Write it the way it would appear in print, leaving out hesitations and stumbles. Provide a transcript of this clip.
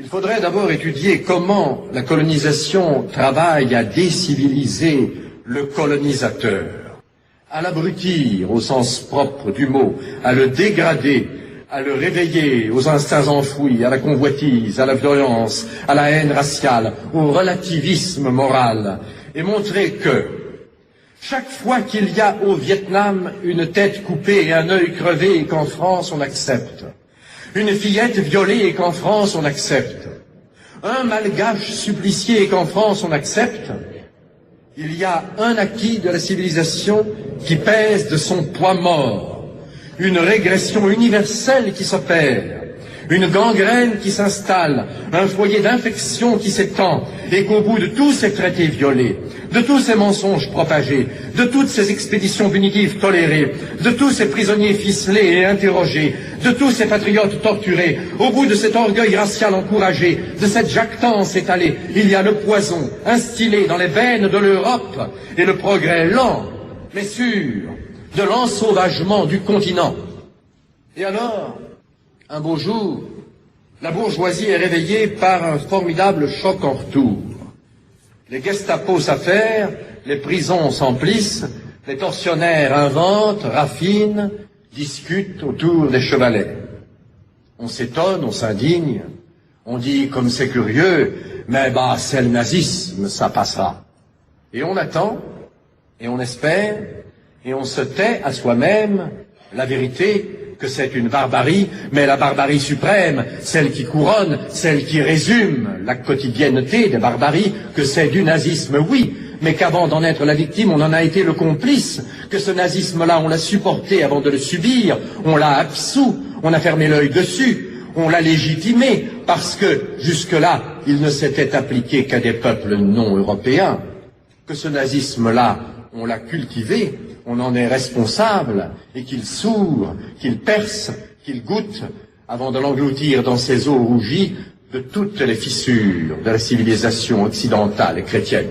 Il faudrait d'abord étudier comment la colonisation travaille à déciviliser le colonisateur, à l'abrutir au sens propre du mot, à le dégrader, à le réveiller aux instincts enfouis, à la convoitise, à la violence, à la haine raciale, au relativisme moral, et montrer que chaque fois qu'il y a au Vietnam une tête coupée et un œil crevé et qu'en France on accepte, une fillette violée et qu'en France on accepte, un malgache supplicié et qu'en France on accepte, il y a un acquis de la civilisation qui pèse de son poids mort, une régression universelle qui s'opère, une gangrène qui s'installe, un foyer d'infection qui s'étend, et qu'au bout de tous ces traités violés, de tous ces mensonges propagés, de toutes ces expéditions punitives tolérées, de tous ces prisonniers ficelés et interrogés, de tous ces patriotes torturés, au bout de cet orgueil racial encouragé, de cette jactance étalée, il y a le poison instillé dans les veines de l'Europe et le progrès lent, mais sûr, de l'ensauvagement du continent. Et alors, un beau jour, la bourgeoisie est réveillée par un formidable choc en retour. Les Gestapo s'affairent, les prisons s'emplissent, les tortionnaires inventent, raffinent, discutent autour des chevalets. On s'étonne, on s'indigne, on dit comme c'est curieux, mais bah c'est le nazisme, ça passera. Et on attend, et on espère, et on se tait à soi-même la vérité que c'est une barbarie, mais la barbarie suprême, celle qui couronne, celle qui résume la quotidienneté des barbaries, que c'est du nazisme, oui, mais qu'avant d'en être la victime, on en a été le complice, que ce nazisme-là, on l'a supporté avant de le subir, on l'a absous, on a fermé l'œil dessus, on l'a légitimé, parce que, jusque-là, il ne s'était appliqué qu'à des peuples non européens, que ce nazisme-là, on l'a cultivé, on en est responsable, et qu'il sourd, qu'il perce, qu'il goûte, avant de l'engloutir dans ses eaux rougies de toutes les fissures de la civilisation occidentale et chrétienne.